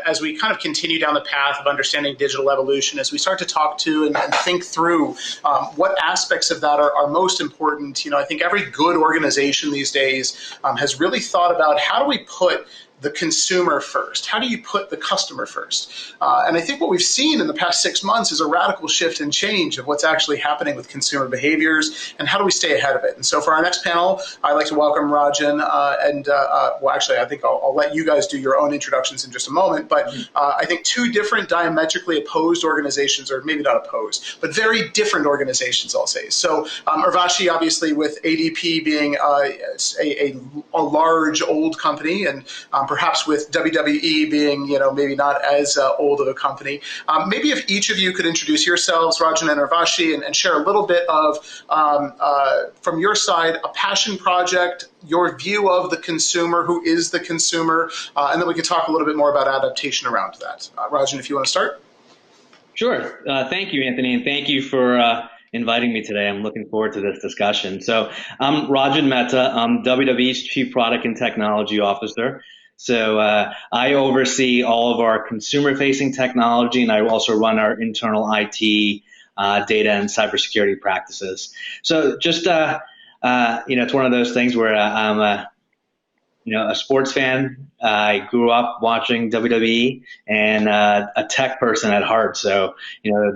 as we kind of continue down the path of understanding digital evolution, as we start to talk to and think through what aspects of that are most important, I think every good organization these days has really thought about how do we put the consumer first? How do you put the customer first? And I think what we've seen in the past 6 months is a radical shift and change of what's actually happening with consumer behaviors and how do we stay ahead of it. And so for our next panel, I'd like to welcome Rajan actually, I think I'll let you guys do your own introductions in just a moment, but I think two different diametrically opposed organizations, or maybe not opposed, but very different organizations, I'll say. So Urvashi, obviously with ADP being a large old company, and perhaps with WWE being, maybe not as old of a company. Maybe if each of you could introduce yourselves, Rajan and Urvashi, and share a little bit of, from your side, a passion project, your view of the consumer, who is the consumer, and then we can talk a little bit more about adaptation around that. Rajan, if you want to start. Sure. Thank you, Anthony, and thank you for inviting me today. I'm looking forward to this discussion. So I'm Rajan Mehta. I'm WWE's Chief Product and Technology Officer. So I oversee all of our consumer-facing technology, and I also run our internal IT, data, and cybersecurity practices. So just, it's one of those things where I'm a sports fan. I grew up watching WWE, and a tech person at heart. So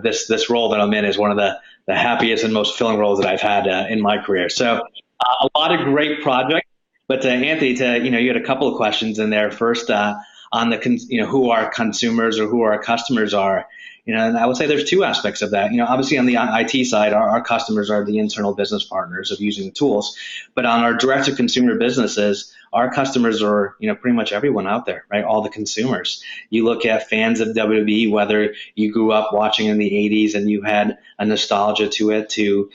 this role that I'm in is one of the happiest and most fulfilling roles that I've had in my career. So a lot of great projects. But Anthony, you had a couple of questions in there. First, on the who our consumers or who our customers are. And I would say there's two aspects of that. Obviously on the IT side, our customers are the internal business partners of using the tools. But on our direct-to-consumer businesses, our customers are, pretty much everyone out there, right? All the consumers. You look at fans of WWE, whether you grew up watching in the 80s and you had a nostalgia to it, to,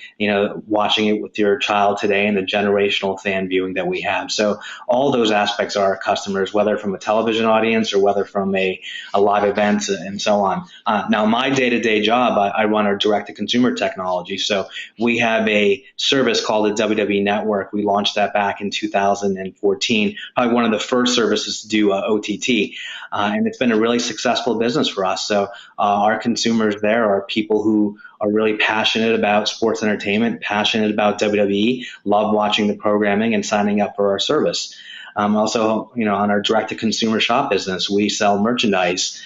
watching it with your child today, and the generational fan viewing that we have. So all those aspects are our customers, whether from a television audience or whether from a live event and so on. Now, my day-to-day job, I run our direct-to-consumer technology. So we have a service called the WWE Network. We launched that back in 2014, probably one of the first services to do OTT. And it's been a really successful business for us. So our consumers there are people who are really passionate about sports entertainment, passionate about WWE, love watching the programming and signing up for our service. Also, on our direct-to-consumer shop business, we sell merchandise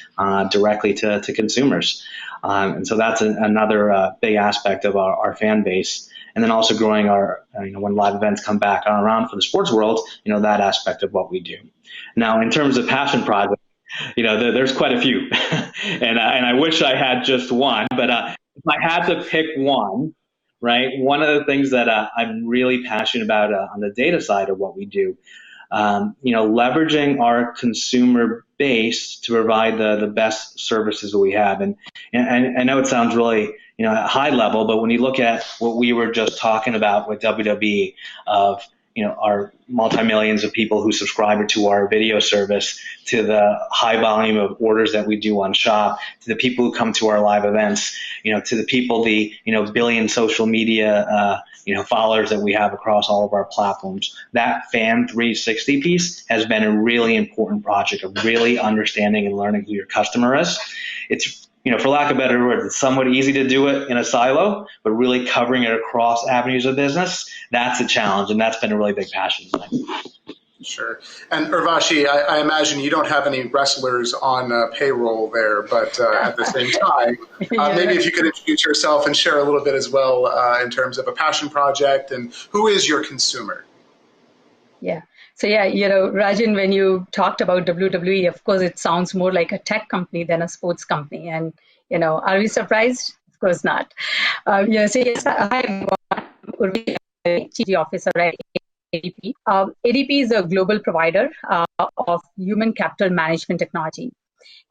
directly to consumers. And so that's another big aspect of our fan base. And then also growing our, when live events come back around for the sports world, that aspect of what we do. Now, in terms of passion projects, there's quite a few. and I wish I had just one, but if I had to pick one, right, one of the things that I'm really passionate about on the data side of what we do, leveraging our consumer base to provide the best services that we have. And I know it sounds really, high level, but when you look at what we were just talking about with WWE of, our multi-millions of people who subscribe to our video service, to the high volume of orders that we do on shop, to the people who come to our live events, to the people, the, billion social media, followers that we have across all of our platforms. That Fan 360 piece has been a really important project of really understanding and learning who your customer is. It's, for lack of better words, it's somewhat easy to do it in a silo, but really covering it across avenues of business, that's a challenge, and that's been a really big passion of mine. Sure. And Urvashi, I imagine you don't have any wrestlers on payroll there, but at the same time, maybe if you could introduce yourself and share a little bit as well in terms of a passion project and who is your consumer? Yeah. So Rajan, when you talked about WWE, of course, it sounds more like a tech company than a sports company. And, are we surprised? Of course not. So yes, I'm Urvashi, Chief Officer at ADP. ADP is a global provider of human capital management technology.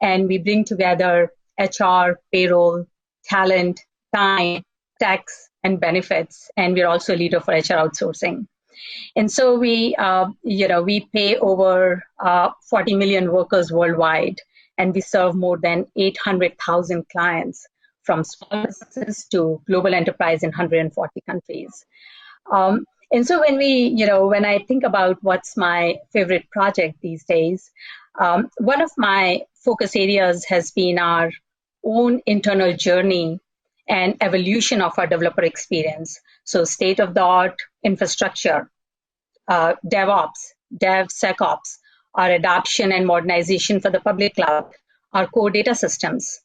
And we bring together HR, payroll, talent, time, tax, and benefits. And we're also a leader for HR outsourcing. And so we pay over 40 million workers worldwide, and we serve more than 800,000 clients, from small businesses to global enterprise in 140 countries. And so when I think about what's my favorite project these days, One of my focus areas has been our own internal journey and evolution of our developer experience. So state of the art infrastructure, DevOps, DevSecOps, our adoption and modernization for the public cloud, our core data systems.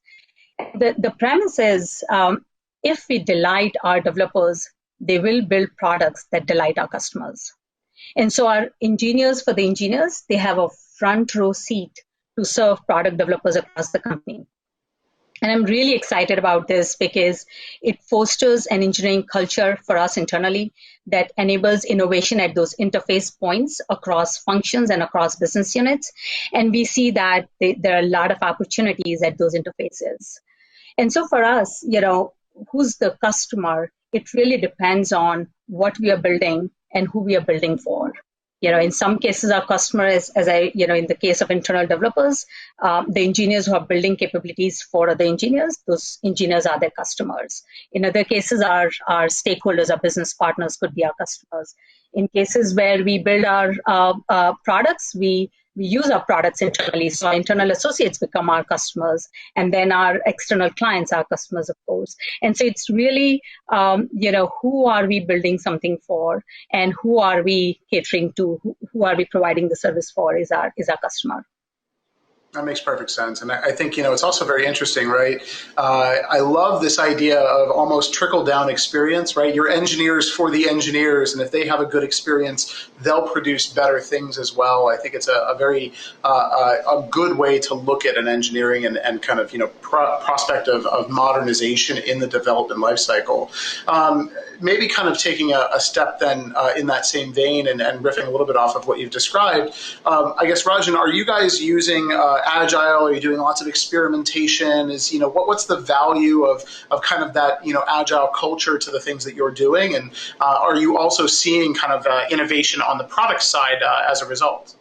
The premise is if we delight our developers, they will build products that delight our customers. And so our engineers, for the engineers, they have a front row seat to serve product developers across the company. And I'm really excited about this because it fosters an engineering culture for us internally that enables innovation at those interface points across functions and across business units. And we see that there are a lot of opportunities at those interfaces. And so for us, who's the customer? It really depends on what we are building and who we are building for. In some cases, our customer is, in the case of internal developers, the engineers who are building capabilities for other engineers, those engineers are their customers. In other cases, our stakeholders, our business partners could be our customers. In cases where we build our products, we use our products internally. So our internal associates become our customers, and then our external clients are customers, of course. And so it's really, who are we building something for, and who are we catering to, who are we providing the service for is our customer. That makes perfect sense. And I think, it's also very interesting, right? I love this idea of almost trickle-down experience, right? Your engineers for the engineers, and if they have a good experience, they'll produce better things as well. I think it's a very a good way to look at an engineering and kind of, prospect of modernization in the development lifecycle. Maybe kind of taking a step then in that same vein and riffing a little bit off of what you've described. I guess, Rajan, are you guys using Agile? Are you doing lots of experimentation? What's the value of kind of that, Agile culture to the things that you're doing? And are you also seeing kind of innovation on the product side as a result?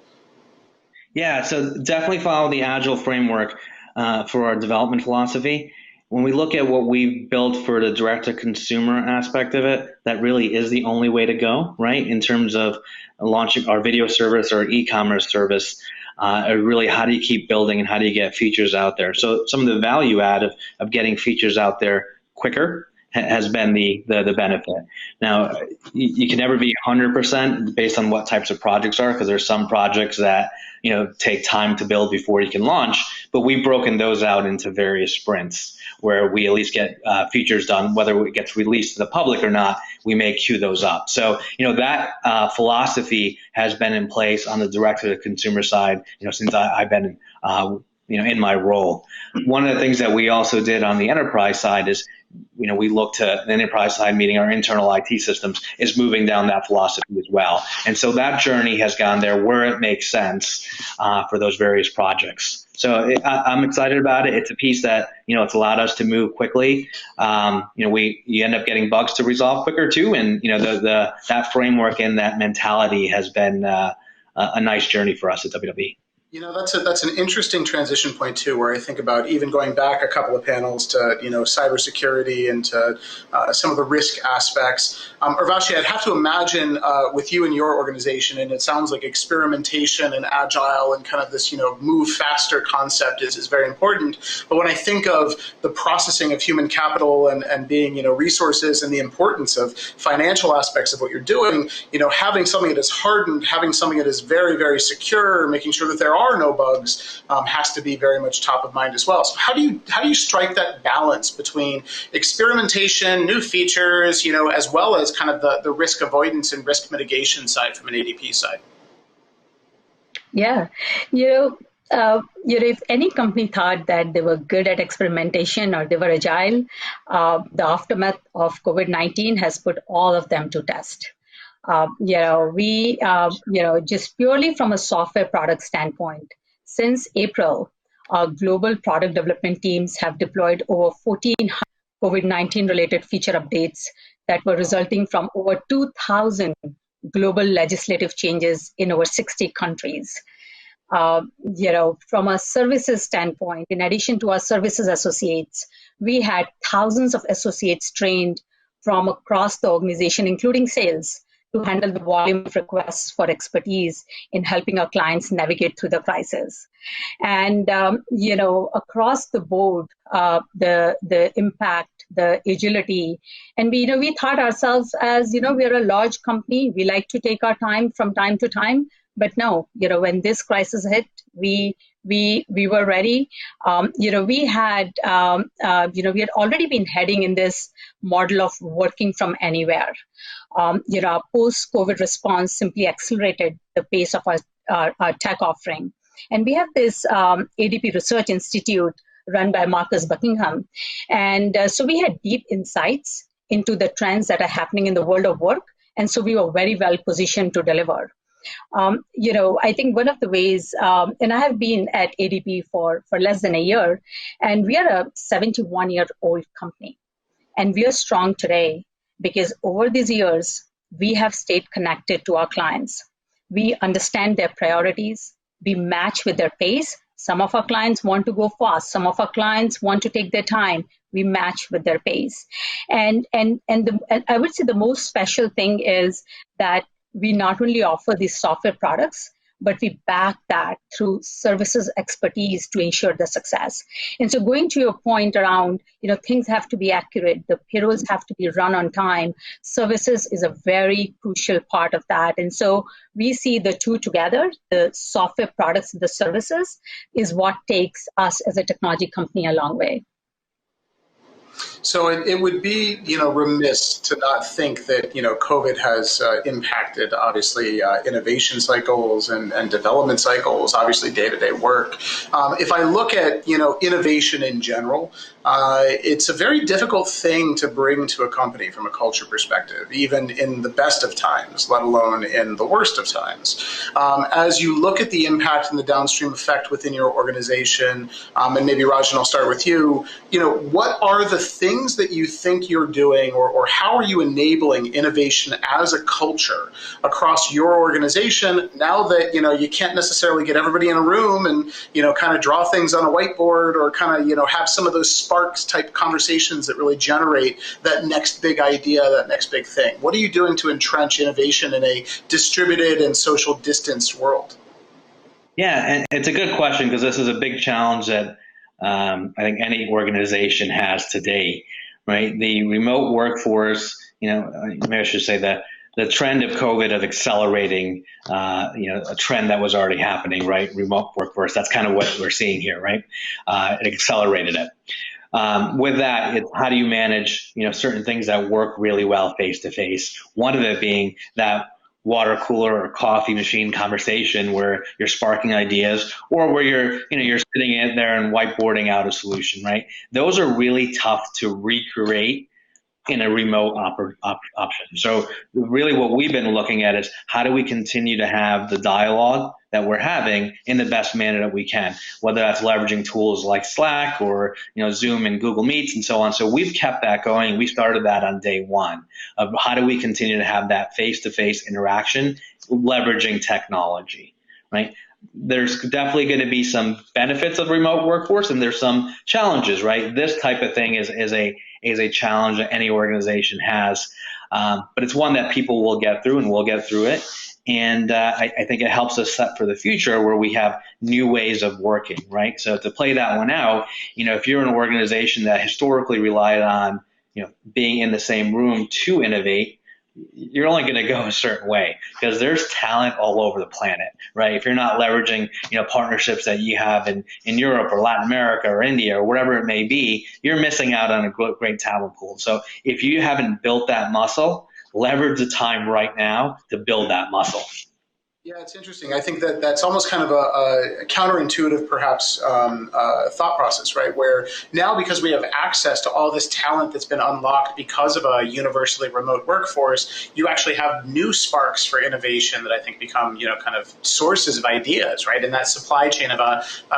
Yeah, so definitely follow the Agile framework for our development philosophy. When we look at what we've built for the direct-to-consumer aspect of it, that really is the only way to go, right? In terms of launching our video service or e-commerce service, really how do you keep building and how do you get features out there? So some of the value add of getting features out there quicker has been the benefit. Now, you can never be 100% based on what types of projects are, because there's some projects that take time to build before you can launch, but we've broken those out into various sprints where we at least get features done, whether it gets released to the public or not, we may queue those up. So, that philosophy has been in place on the direct-to-consumer side, since I've been, in my role. One of the things that we also did on the enterprise side is, we look to the enterprise side, meaning our internal IT systems, is moving down that philosophy as well. And so that journey has gone there where it makes sense for those various projects. So I'm excited about it. It's a piece that, it's allowed us to move quickly. You end up getting bugs to resolve quicker too. And, that framework and that mentality has been a nice journey for us at WWE. That's an interesting transition point too, where I think about even going back a couple of panels to cybersecurity and to some of the risk aspects. Urvashi, I'd have to imagine with you and your organization, and it sounds like experimentation and agile and kind of this move faster concept is very important. But when I think of the processing of human capital and being resources and the importance of financial aspects of what you're doing, having something that is hardened, having something that is very, very secure, making sure that there are no bugs has to be very much top of mind as well. So how do you strike that balance between experimentation, new features, as well as kind of the risk avoidance and risk mitigation side from an ADP side? Yeah, if any company thought that they were good at experimentation or they were agile, the aftermath of COVID-19 has put all of them to test. Just purely from a software product standpoint, since April, our global product development teams have deployed over 1,400 COVID-19 related feature updates that were resulting from over 2,000 global legislative changes in over 60 countries. From a services standpoint, in addition to our services associates, we had thousands of associates trained from across the organization, including sales, to handle the volume of requests for expertise in helping our clients navigate through the crisis. And, across the board, the impact, the agility, and we thought ourselves as, we're a large company. We like to take our time from time to time. But no, when this crisis hit, we were ready. We had already been heading in this model of working from anywhere. Our post-COVID response simply accelerated the pace of our tech offering. And we have this ADP Research Institute run by Marcus Buckingham. And so we had deep insights into the trends that are happening in the world of work. And so we were very well positioned to deliver. I think one of the ways, and I have been at ADP for less than a year, and we are a 71-year-old company. And we are strong today because over these years, we have stayed connected to our clients. We understand their priorities. We match with their pace. Some of our clients want to go fast. Some of our clients want to take their time. We match with their pace. And I would say the most special thing is that we not only offer these software products, but we back that through services expertise to ensure the success. And so going to your point around, things have to be accurate, the payrolls have to be run on time, services is a very crucial part of that. And so we see the two together, the software products and the services is what takes us as a technology company a long way. So it would be, remiss to not think that, COVID has impacted, obviously, innovation cycles and development cycles, obviously day-to-day work. If I look at, innovation in general, it's a very difficult thing to bring to a company from a culture perspective, even in the best of times, let alone in the worst of times. As you look at the impact and the downstream effect within your organization, and maybe Rajan, I'll start with you, what are the things that you think you're doing, or how are you enabling innovation as a culture across your organization now that, you can't necessarily get everybody in a room and, kind of draw things on a whiteboard or kind of, have some of those sparks type conversations that really generate that next big idea, that next big thing? What are you doing to entrench innovation in a distributed and social distanced world? Yeah, and it's a good question because this is a big challenge that I think any organization has today, right? The remote workforce, maybe I should say that the trend of COVID of accelerating, a trend that was already happening, right? Remote workforce, that's kind of what we're seeing here, right? It accelerated it. With that, it's how do you manage, certain things that work really well face to face? One of it being that water cooler or coffee machine conversation where you're sparking ideas, or where you're sitting in there and whiteboarding out a solution, right? Those are really tough to recreate in a remote option. So really what we've been looking at is how do we continue to have the dialogue that we're having in the best manner that we can, whether that's leveraging tools like Slack or Zoom and Google Meets and so on. So we've kept that going. We started that on day one of how do we continue to have that face-to-face interaction leveraging technology, right? There's definitely going to be some benefits of remote workforce, and there's some challenges, right? This type of thing is a challenge that any organization has, but it's one that people will get through, and we'll get through it. And I think it helps us set for the future where we have new ways of working, right? So to play that one out, if you're an organization that historically relied on, being in the same room to innovate, you're only going to go a certain way because there's talent all over the planet, right? If you're not leveraging, partnerships that you have in Europe or Latin America or India or whatever it may be, you're missing out on a great talent pool. So if you haven't built that muscle, leverage the time right now to build that muscle. Yeah, it's interesting. I think that that's almost kind of a counterintuitive, perhaps, thought process, right? Where now, because we have access to all this talent that's been unlocked because of a universally remote workforce, you actually have new sparks for innovation that I think become, kind of sources of ideas, right? In that supply chain of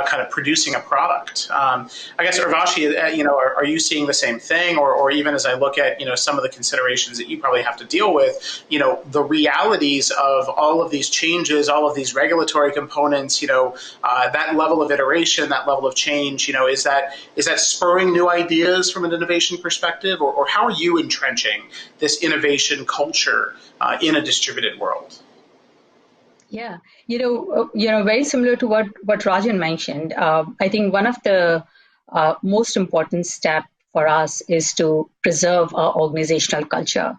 kind of producing a product. I guess, Urvashi, are you seeing the same thing? Or even as I look at, some of the considerations that you probably have to deal with, the realities of all of these changes changes, all of these regulatory components, that level of iteration, that level of change, is that spurring new ideas from an innovation perspective, or how are you entrenching this innovation culture in a distributed world? Yeah, very similar to what Rajan mentioned. I think one of the most important step for us is to preserve our organizational culture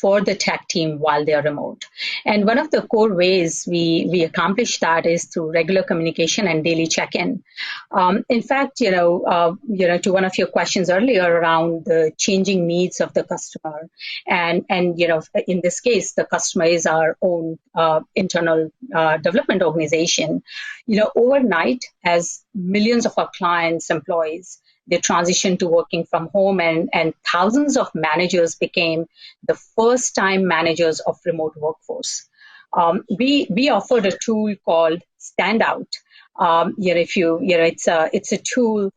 for the tech team while they are remote. And one of the core ways we accomplish that is through regular communication and daily check-in. In fact, to one of your questions earlier around the changing needs of the customer, and in this case, the customer is our own internal development organization. Overnight, as millions of our clients' employees, they transitioned to working from home, and thousands of managers became the first-time managers of remote workforce. We offered a tool called Standout. It's a tool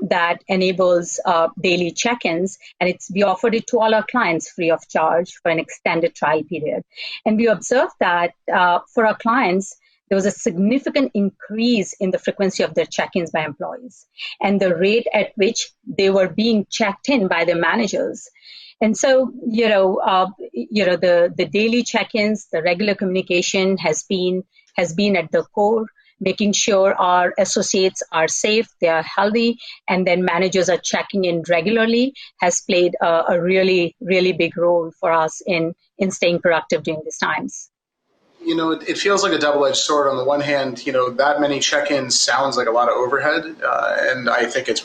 that enables daily check-ins, and we offered it to all our clients free of charge for an extended trial period. And we observed that for our clients, there was a significant increase in the frequency of their check-ins by employees and the rate at which they were being checked in by their managers. And so, the daily check-ins, the regular communication has been at the core, making sure our associates are safe, they are healthy, and then managers are checking in regularly has played a really, really big role for us in staying productive during these times. It feels like a double-edged sword. On the one hand, that many check-ins sounds like a lot of overhead, and I think it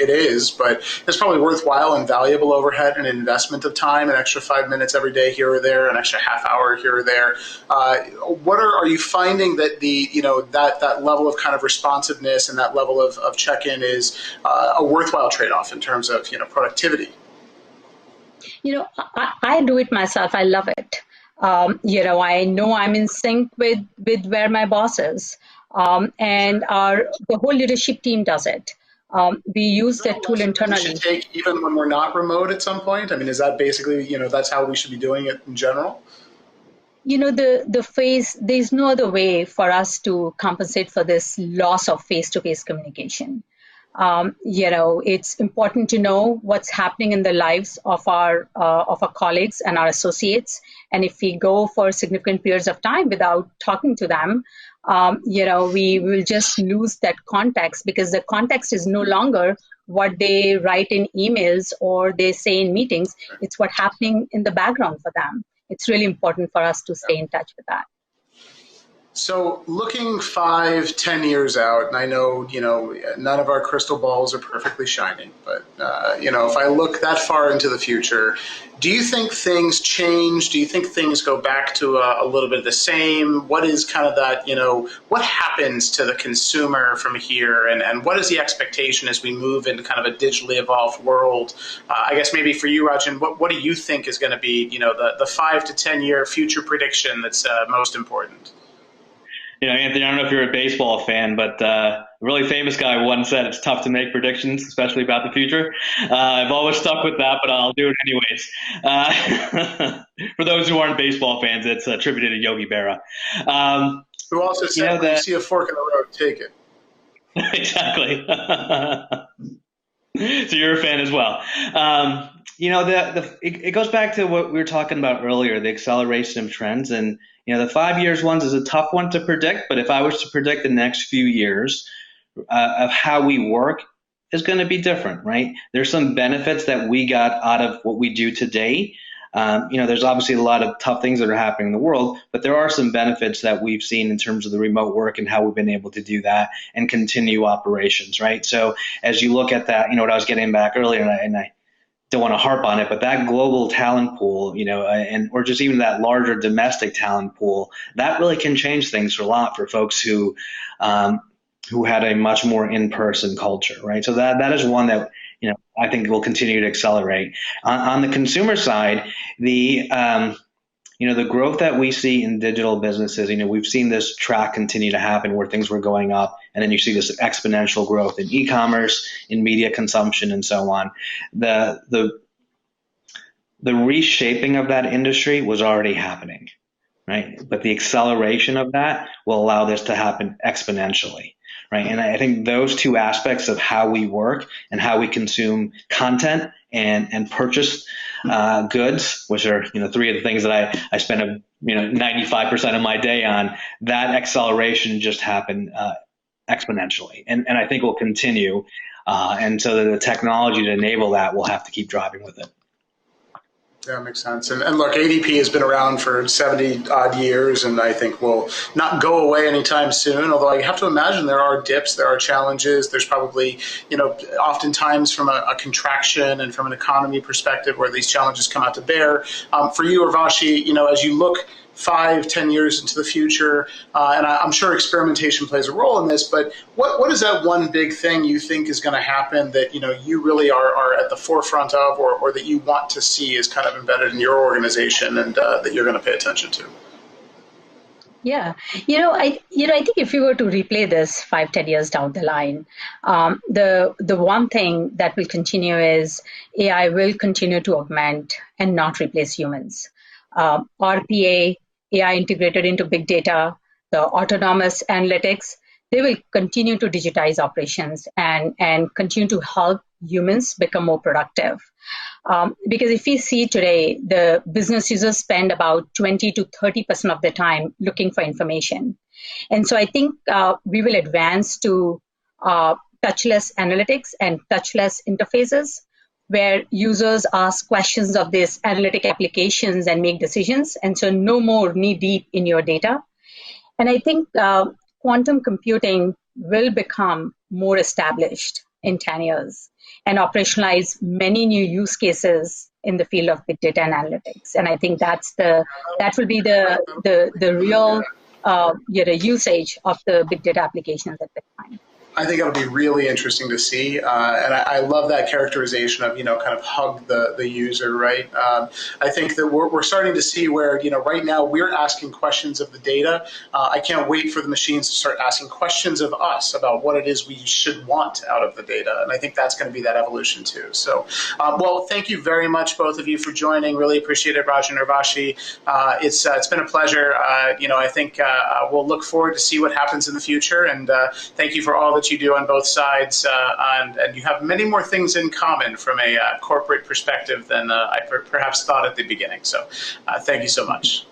is, but it's probably worthwhile and valuable overhead and investment of time, an extra 5 minutes every day here or there, an extra half hour here or there. Are you finding that that level of kind of responsiveness and that level of check-in is a worthwhile trade-off in terms of productivity? I do it myself. I love it. I know I'm in sync with where my boss is, and the whole leadership team does it. We use that tool internally. We should take even when we're not remote at some point. I mean, is that basically that's how we should be doing it in general? There's no other way for us to compensate for this loss of face-to-face communication. It's important to know what's happening in the lives of our colleagues and our associates. And if we go for significant periods of time without talking to them, we will just lose that context, because the context is no longer what they write in emails or they say in meetings. It's what's happening in the background for them. It's really important for us to stay in touch with that. So looking 5-10 years out, and I know, none of our crystal balls are perfectly shining, but, if I look that far into the future, do you think things change? Do you think things go back to a little bit of the same? What is kind of that, what happens to the consumer from here? And what is the expectation as we move into kind of a digitally evolved world? I guess maybe for you, Rajan, what do you think is going to be, the 5 to 10 year future prediction that's most important? Anthony, I don't know if you're a baseball fan, but a really famous guy once said it's tough to make predictions, especially about the future. I've always stuck with that, but I'll do it anyways. For those who aren't baseball fans, it's attributed to Yogi Berra. Who also said, when you see a fork in the road, take it. Exactly. So you're a fan as well. It goes back to what we were talking about earlier, the acceleration of trends. And the 5 years ones is a tough one to predict, but if I was to predict the next few years of how we work is going to be different, right? There's some benefits that we got out of what we do today. There's obviously a lot of tough things that are happening in the world, but there are some benefits that we've seen in terms of the remote work and how we've been able to do that and continue operations, right? So as you look at that, what I was getting back earlier, and I don't want to harp on it, but that global talent pool, or just even that larger domestic talent pool, that really can change things a lot for folks who had a much more in-person culture, right? So that is one that I think will continue to accelerate. On the consumer side, the growth that we see in digital businesses, we've seen this track continue to happen where things were going up, and then you see this exponential growth in e-commerce, in media consumption, and so on. The reshaping of that industry was already happening, right? But the acceleration of that will allow this to happen exponentially, right? And I think those two aspects of how we work and how we consume content and purchase goods, which are three of the things that I spend 95% of my day on, that acceleration just happened exponentially, and I think will continue. And so the technology to enable that will have to keep driving with it. Yeah, makes sense. And look, ADP has been around for 70 odd years, and I think will not go away anytime soon. Although I have to imagine there are dips, there are challenges. There's probably, oftentimes from a contraction and from an economy perspective where these challenges come out to bear. For you, Urvashi, as you look 5-10 years into the future, and I'm sure experimentation plays a role in this, but what is that one big thing you think is going to happen that you really are at the forefront of, or that you want to see is kind of embedded in your organization and that you're going to pay attention to? Yeah, I think if you were to replay this 5-10 years down the line, the one thing that will continue is AI will continue to augment and not replace humans. RPA, AI integrated into big data, the autonomous analytics, they will continue to digitize operations and continue to help humans become more productive. Because if we see today, the business users spend about 20 to 30% of their time looking for information. And so I think we will advance to touchless analytics and touchless interfaces, where users ask questions of these analytic applications and make decisions. And so no more knee deep in your data. And I think quantum computing will become more established in 10 years and operationalize many new use cases in the field of big data and analytics. And I think that will be the real usage of the big data applications at the time. I think it'll be really interesting to see, and I love that characterization of kind of hug the user, right? I think that we're starting to see where right now we're asking questions of the data. I can't wait for the machines to start asking questions of us about what it is we should want out of the data, and I think that's going to be that evolution too. So, well, thank you very much, both of you, for joining. Really appreciate it, Rajan and Urvashi. It's been a pleasure. I think we'll look forward to see what happens in the future, and thank you for all that you do on both sides, and you have many more things in common from a corporate perspective than I perhaps thought at the beginning. So thank you so much.